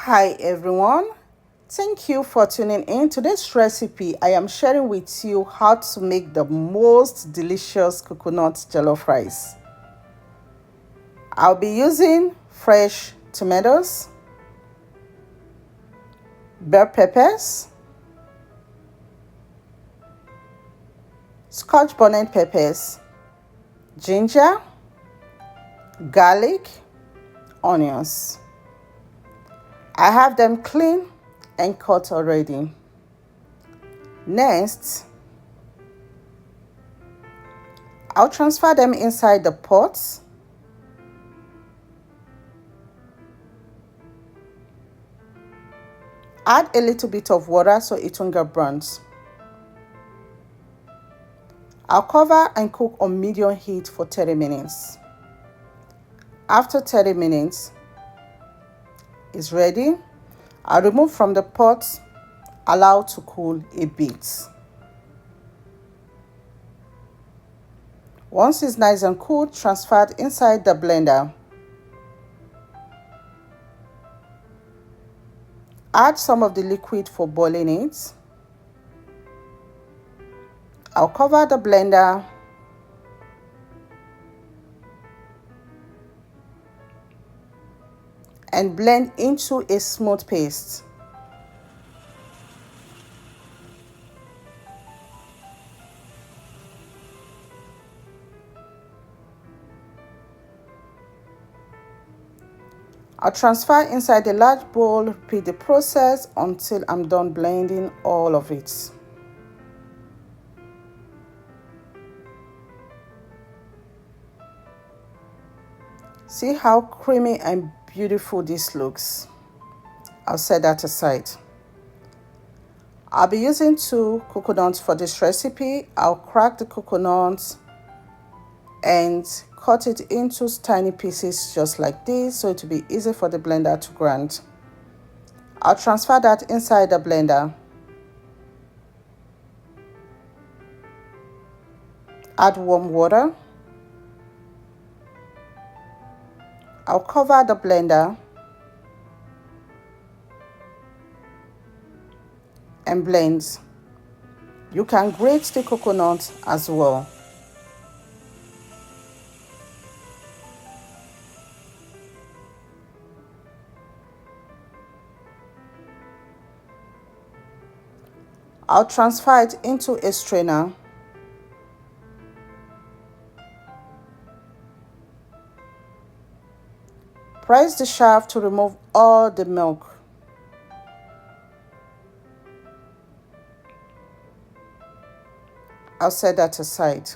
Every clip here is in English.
Hi everyone, thank you for tuning in. Today's recipe I am sharing with you how to make the most delicious coconut jollof rice. I'll be using fresh tomatoes, bell peppers, scotch bonnet peppers, ginger, garlic, onions. I have them clean and cut already. Next, I'll transfer them inside the pot. Add a little bit of water so it won't get burnt. I'll cover and cook on medium heat for 30 minutes. After 30 minutes, it's ready. I'll remove from the pot, allow to cool a bit. Once it's nice and cool, transfer it inside the blender. Add some of the liquid for boiling it. I'll cover the blender and blend into a smooth paste. I'll transfer inside a large bowl, repeat the process until I'm done blending all of it. See how creamy and beautiful this looks. I'll set that aside. I'll be using 2 coconuts for this recipe. I'll crack the coconut and cut it into tiny pieces just like this so it will be easy for the blender to grind. I'll transfer that inside the blender. Add warm water. I'll cover the blender and blend. You can grate the coconut as well. I'll transfer it into a strainer. Press the shaft to remove all the milk. I'll set that aside.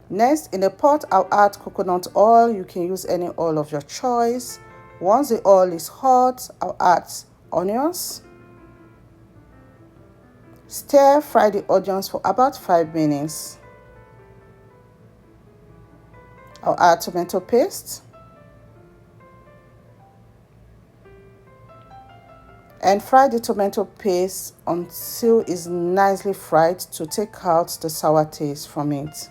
Next, in a pot, I'll add coconut oil. You can use any oil of your choice. Once the oil is hot, I'll add onions. Stir fry the onions for about 5 minutes. I'll add tomato paste. And fry the tomato paste until it's nicely fried to take out the sour taste from it.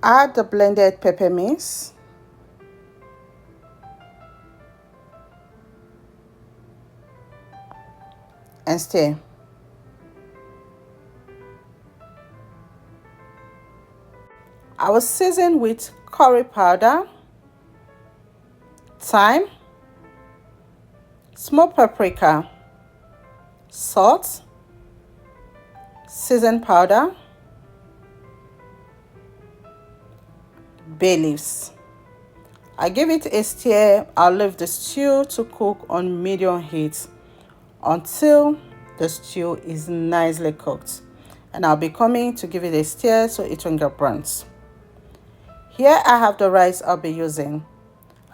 Add the blended pepper mix. And stir. I will season with curry powder, thyme, smoked paprika, salt, seasoned powder, bay leaves. I give it a stir. I'll leave the stew to cook on medium heat until the stew is nicely cooked. And I'll be coming to give it a stir so it won't get burnt. Here I have the rice I'll be using.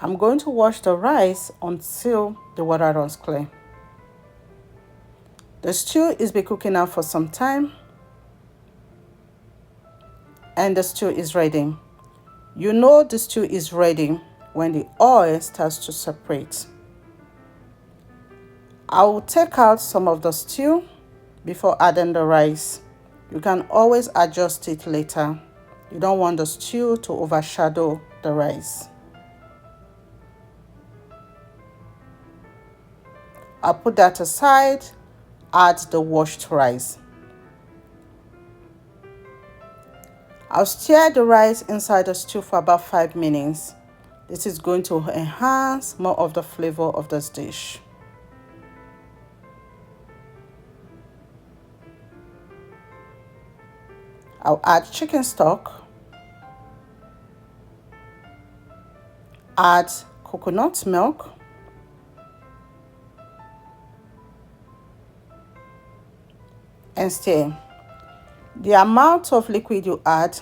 I'm going to wash the rice until the water runs clear. The stew is been cooking now for some time. And the stew is ready. You know the stew is ready when the oil starts to separate. I will take out some of the stew before adding the rice. You can always adjust it later. You don't want the stew to overshadow the rice. I'll put that aside, add the washed rice. I'll stir the rice inside the stew for about 5 minutes. This is going to enhance more of the flavor of this dish. I'll add chicken stock, add coconut milk, and stir. The amount of liquid you add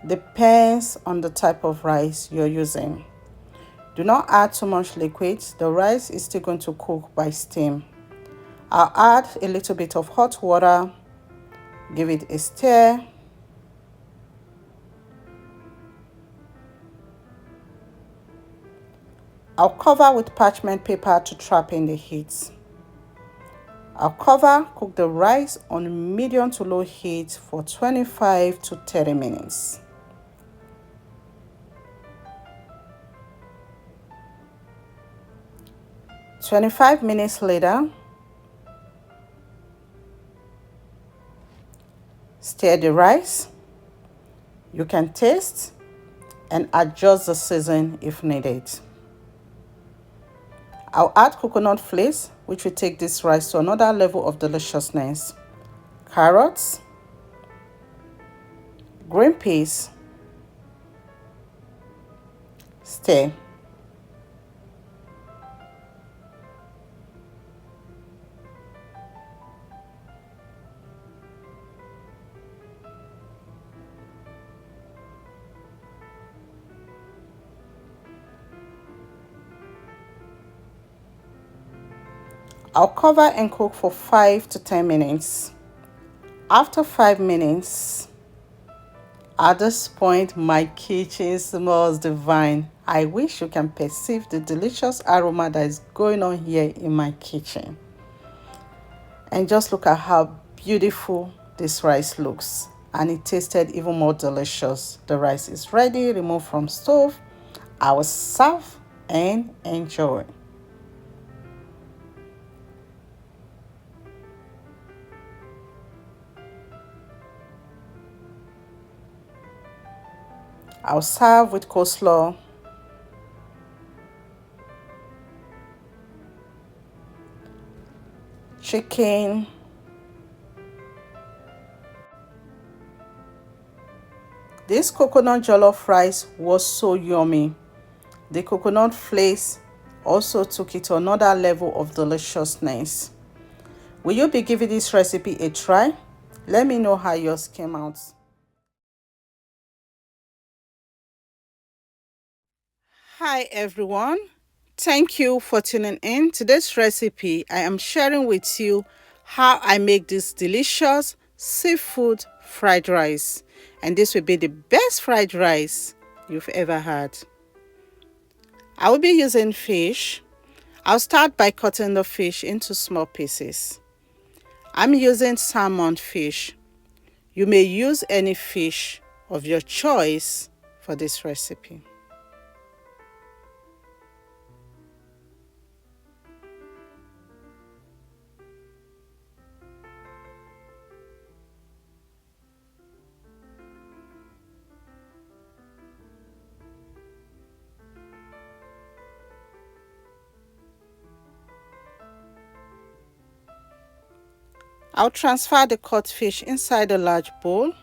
depends on the type of rice you're using. Do not add too much liquid. The rice is still going to cook by steam. I'll add a little bit of hot water, give it a stir. I'll cover with parchment paper to trap in the heat. I'll cook the rice on medium to low heat for 25 to 30 minutes. "25 minutes later, stir the rice. You can taste and adjust the season if needed. I'll add coconut flakes, which will take this rice to another level of deliciousness. Carrots, green peas, stir. I'll cover and cook for 5 to 10 minutes. After 5 minutes, at this point, my kitchen smells divine. I wish you can perceive the delicious aroma that is going on here in my kitchen. And just look at how beautiful this rice looks. And it tasted even more delicious. The rice is ready, removed from stove. I will serve and enjoy. I'll serve with coleslaw, chicken, this coconut jollof rice was so yummy. The coconut flakes also took it to another level of deliciousness. Will you be giving this recipe a try? Let me know how yours came out. Hi everyone. Thank you for tuning in. Today's recipe, I am sharing with you how I make this delicious seafood fried rice. And this will be the best fried rice you've ever had. I will be using fish. I'll start by cutting the fish into small pieces. I'm using salmon fish. You may use any fish of your choice for this recipe. I'll transfer the cut fish inside a large bowl.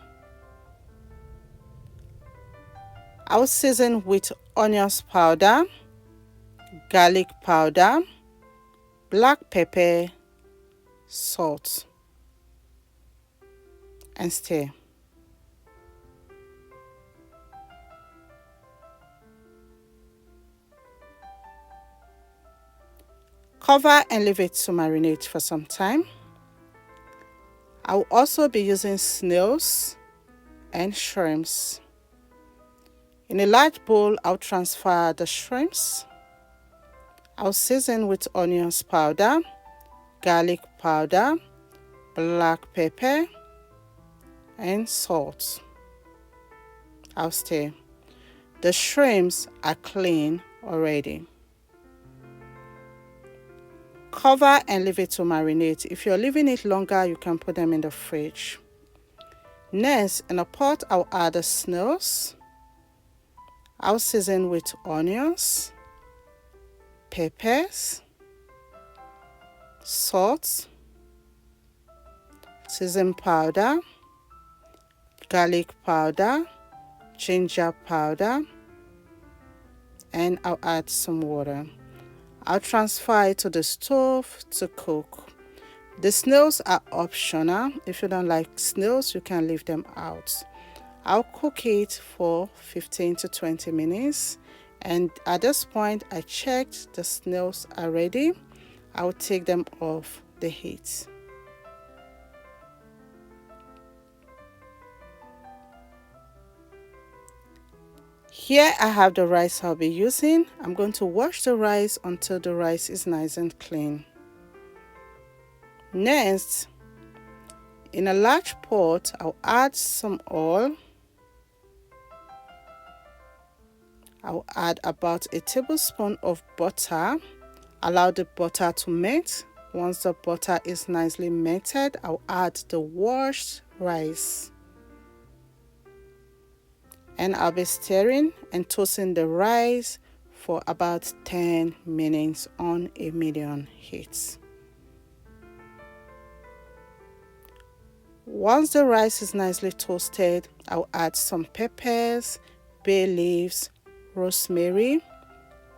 I'll season with onions powder, garlic powder, black pepper, salt, and stir. Cover and leave it to marinate for some time. I'll also be using snails and shrimps. In a large bowl, I'll transfer the shrimps. I'll season with onions powder, garlic powder, black pepper, and salt. I'll stir. The shrimps are clean already. Cover and leave it to marinate. If you're leaving it longer, you can put them in the fridge. Next, in a pot, I'll add the snails. I'll season with onions, peppers, salt, season powder, garlic powder, ginger powder, and I'll add some water. I'll transfer it to the stove to cook. The snails are optional. If you don't like snails, you can leave them out. I'll cook it for 15 to 20 minutes. And at this point, I checked the snails are ready. I'll take them off the heat. Here I have the rice I'll be using. I'm going to wash the rice until the rice is nice and clean. Next, in a large pot, I'll add some oil. I'll add about a tablespoon of butter. Allow the butter to melt. Once the butter is nicely melted, I'll add the washed rice. And I'll be stirring and tossing the rice for about 10 minutes on a medium heat. Once the rice is nicely toasted, I'll add some peppers, bay leaves, rosemary,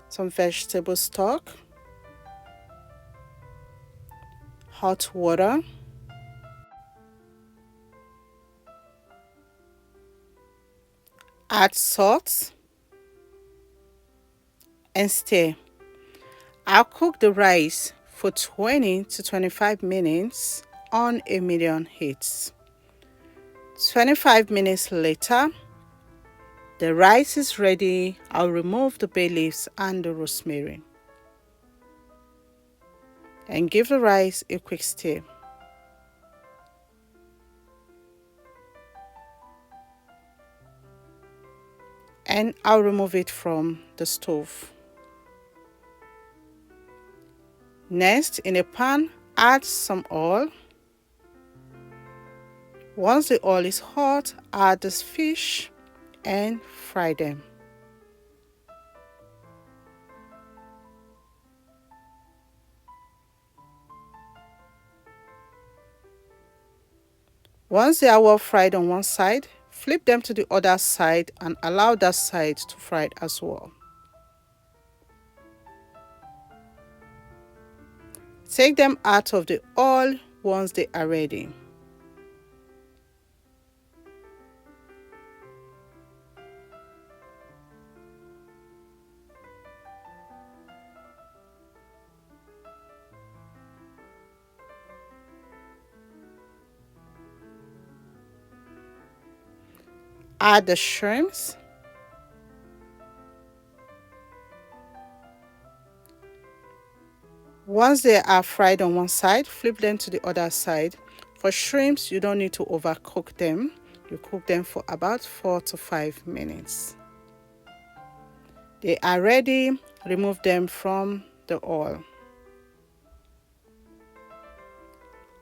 some vegetable stock, hot water, add salt, and stir. I'll cook the rice for 20 to 25 minutes on a medium heat. 25 minutes later, the rice is ready. I'll remove the bay leaves and the rosemary and give the rice a quick stir. And I'll remove it from the stove. Next, in a pan, add some oil. Once the oil is hot, add this fish and fry them. Once they are well fried on one side, flip them to the other side and allow that side to fry as well. Take them out of the oil once they are ready. Add the shrimps. Once they are fried on one side, flip them to the other side. For shrimps, you don't need to overcook them. You cook them for about 4 to 5 minutes. They are ready. Remove them from the oil.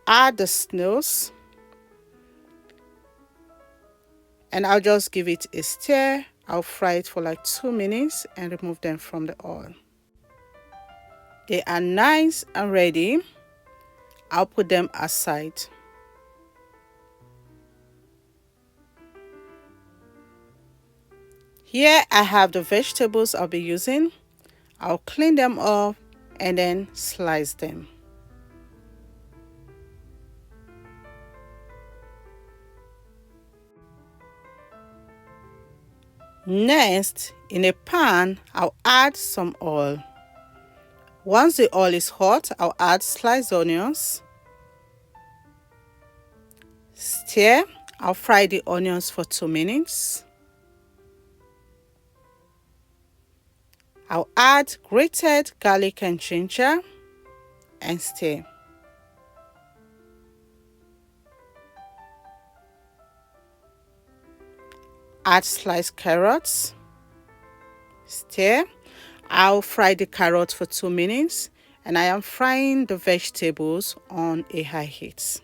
Add the snails. And I'll just give it a stir. I'll fry it for like 2 minutes and remove them from the oil. They are nice and ready. I'll put them aside. Here I have the vegetables I'll be using. I'll clean them up and then slice them. Next, in a pan, I'll add some oil. Once the oil is hot, I'll add sliced onions. Stir. I'll fry the onions for 2 minutes. I'll add grated garlic and ginger and stir. Add sliced carrots. Stir. I'll fry the carrot for 2 minutes, and I am frying the vegetables on a high heat.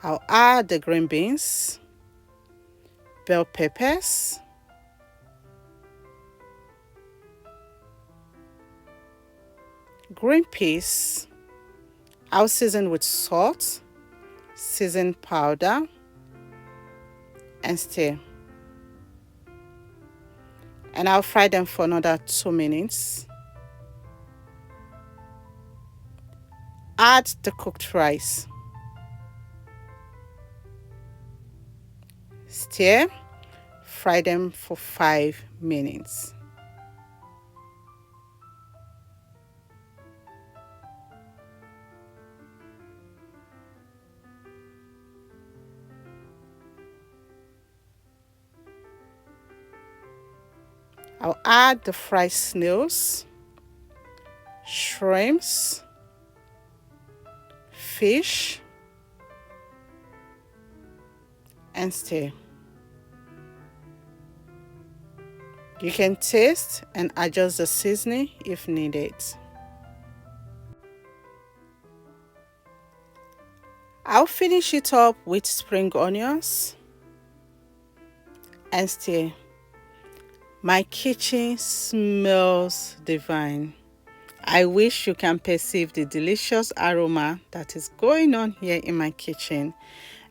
I'll add the green beans, bell peppers, green peas. I'll season with salt, season powder, and stir. And I'll fry them for another 2 minutes. Add the cooked rice. Stir. Fry them for 5 minutes. I'll add the fried snails, shrimps, fish, and stir. You can taste and adjust the seasoning if needed. I'll finish it up with spring onions and stir. My kitchen smells divine. I wish you can perceive the delicious aroma that is going on here in my kitchen.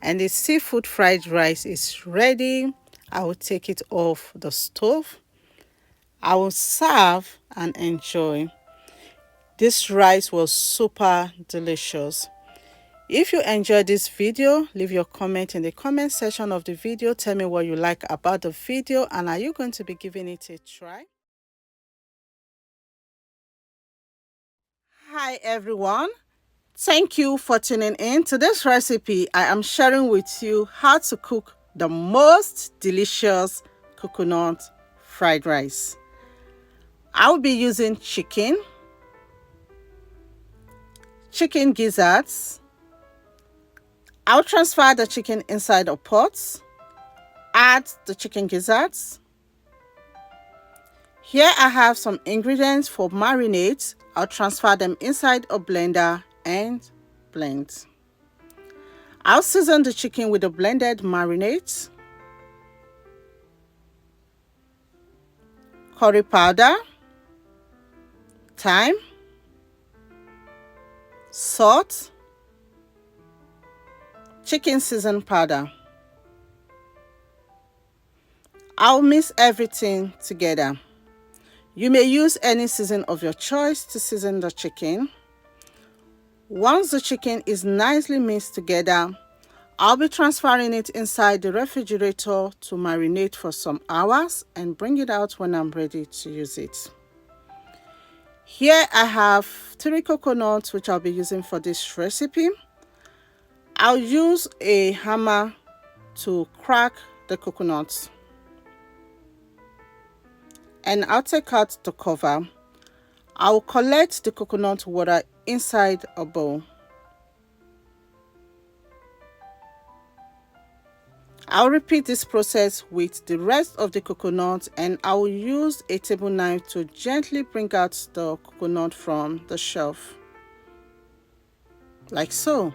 And the seafood fried rice is ready. I will take it off the stove. I will serve and enjoy. This rice was super delicious. If you enjoyed this video, leave your comment in the comment section of the video. Tell me what you like about the video, and are you going to be giving it a try? Hi everyone. Thank you for tuning in to this recipe. I am sharing with you how to cook the most delicious coconut fried rice. I'll be using chicken gizzards. I'll transfer the chicken inside a pot. Add the chicken gizzards. Here I have some ingredients for marinades. I'll transfer them inside a blender and blend. I'll season the chicken with the blended marinades, curry powder, thyme, salt, chicken season powder. I'll mix everything together. You may use any season of your choice to season the chicken. Once the chicken is nicely mixed together, I'll be transferring it inside the refrigerator to marinate for some hours and bring it out when I'm ready to use it. Here I have 3 coconuts which I'll be using for this recipe. I'll use a hammer to crack the coconuts. And I'll take out the cover. I'll collect the coconut water inside a bowl. I'll repeat this process with the rest of the coconut, and I'll use a table knife to gently bring out the coconut from the shelf, like so.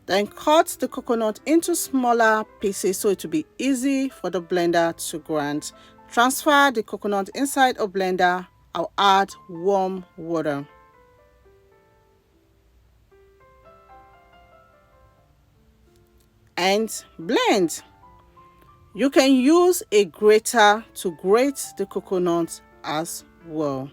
Then cut the coconut into smaller pieces so it will be easy for the blender to grind. Transfer the coconut inside a blender. I'll add warm water. And blend. You can use a grater to grate the coconut as well.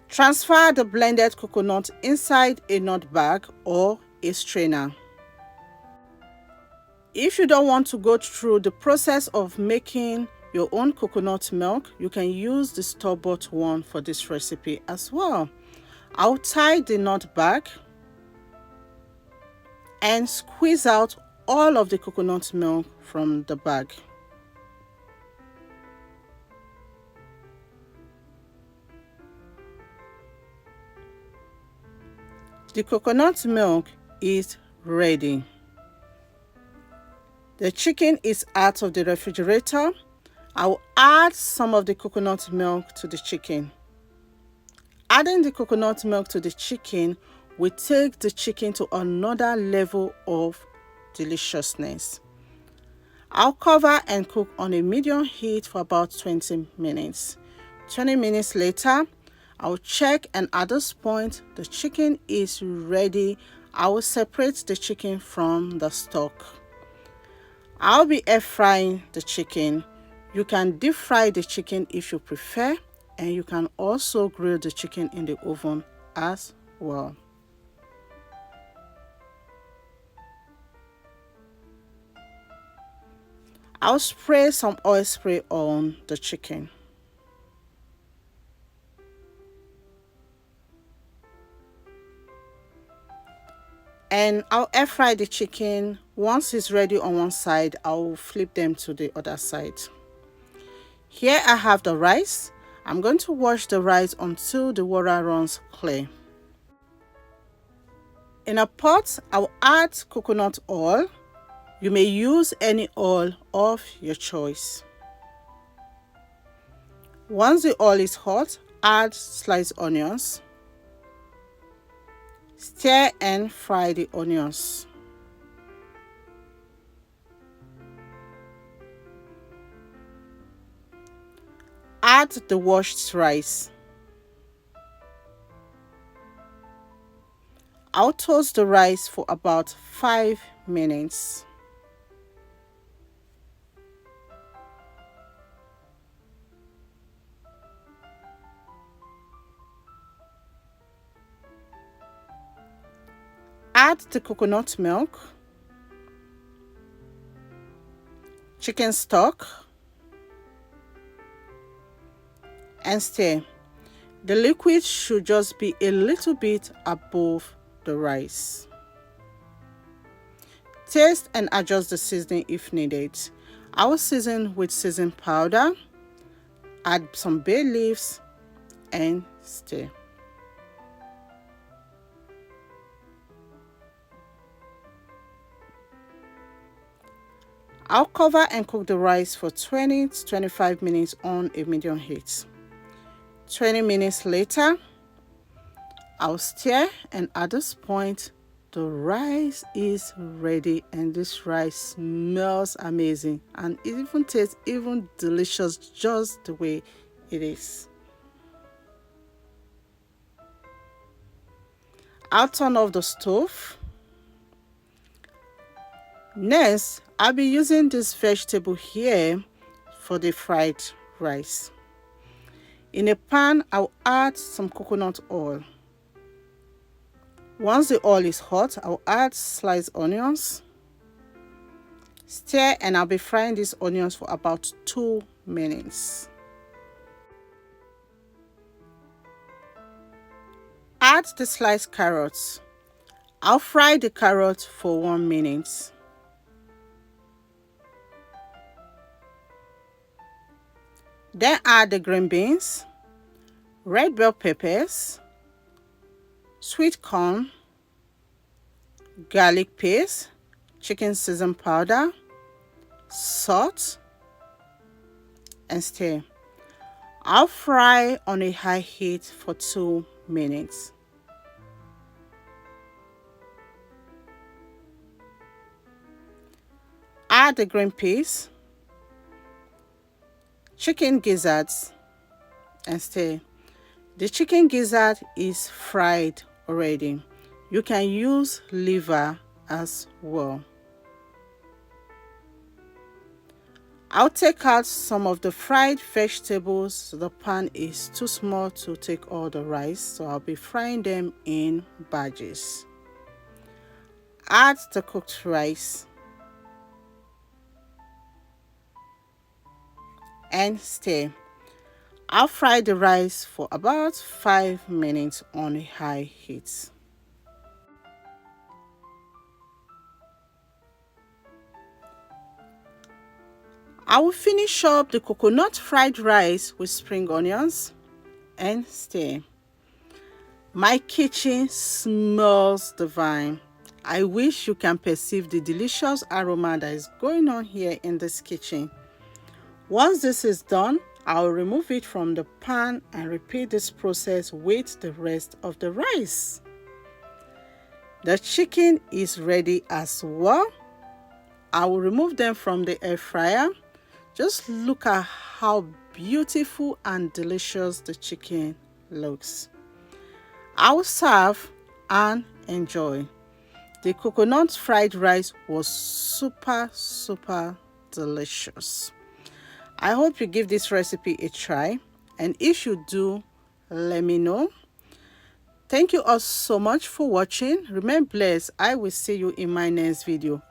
Transfer the blended coconut inside a nut bag or a strainer. If you don't want to go through the process of making your own coconut milk, you can use the store-bought one for this recipe as well. I'll tie the nut bag and squeeze out all of the coconut milk from the bag. The coconut milk is ready. The chicken is out of the refrigerator. I will add some of the coconut milk to the chicken. Adding the coconut milk to the chicken will take the chicken to another level of deliciousness. I'll cover and cook on a medium heat for about 20 minutes. 20 minutes later, I'll check, and at this point, the chicken is ready. I will separate the chicken from the stock. I'll be air frying the chicken. You can deep fry the chicken if you prefer, and you can also grill the chicken in the oven as well. I'll spray some oil spray on the chicken. And I'll air fry the chicken. Once it's ready on one side, I'll flip them to the other side. Here I have the rice. I'm going to wash the rice until the water runs clear. In a pot, I'll add coconut oil. You may use any oil of your choice. Once the oil is hot, add sliced onions. Stir and fry the onions. Add the washed rice. I'll toast the rice for about 5 minutes. Add the coconut milk, chicken stock, and stir. The liquid should just be a little bit above the rice. Taste and adjust the seasoning if needed. I will season with seasoning powder, add some bay leaves, and stir. I'll cover and cook the rice for 20 to 25 minutes on a medium heat. 20 minutes later, I'll stir, and at this point, the rice is ready, and this rice smells amazing, and it even tastes even delicious just the way it is. I'll turn off the stove. Next, I'll be using this vegetable here for the fried rice. In a pan, I'll add some coconut oil. Once the oil is hot, I'll add sliced onions. Stir, and I'll be frying these onions for about 2 minutes. Add the sliced carrots. I'll fry the carrots for 1 minute. Then add the green beans, red bell peppers, sweet corn, garlic paste, chicken season powder, salt, and stir. I'll fry on a high heat for 2 minutes. Add the green peas, chicken gizzards, and stir. The chicken gizzard is fried already. You can use liver as well. I'll take out some of the fried vegetables. The pan is too small to take all the rice, so I'll be frying them in batches. Add the cooked rice and stir. I'll fry the rice for about 5 minutes on a high heat. I will finish up the coconut fried rice with spring onions and stir. My kitchen smells divine. I wish you can perceive the delicious aroma that is going on here in this kitchen. Once this is done, I'll remove it from the pan and repeat this process with the rest of the rice. The chicken is ready as well. I will remove them from the air fryer. Just look at how beautiful and delicious the chicken looks. I will serve and enjoy. The coconut fried rice was super delicious. I hope you give this recipe a try, and if you do, let me know. Thank you all so much for watching. Remain blessed. I will see you in my next video.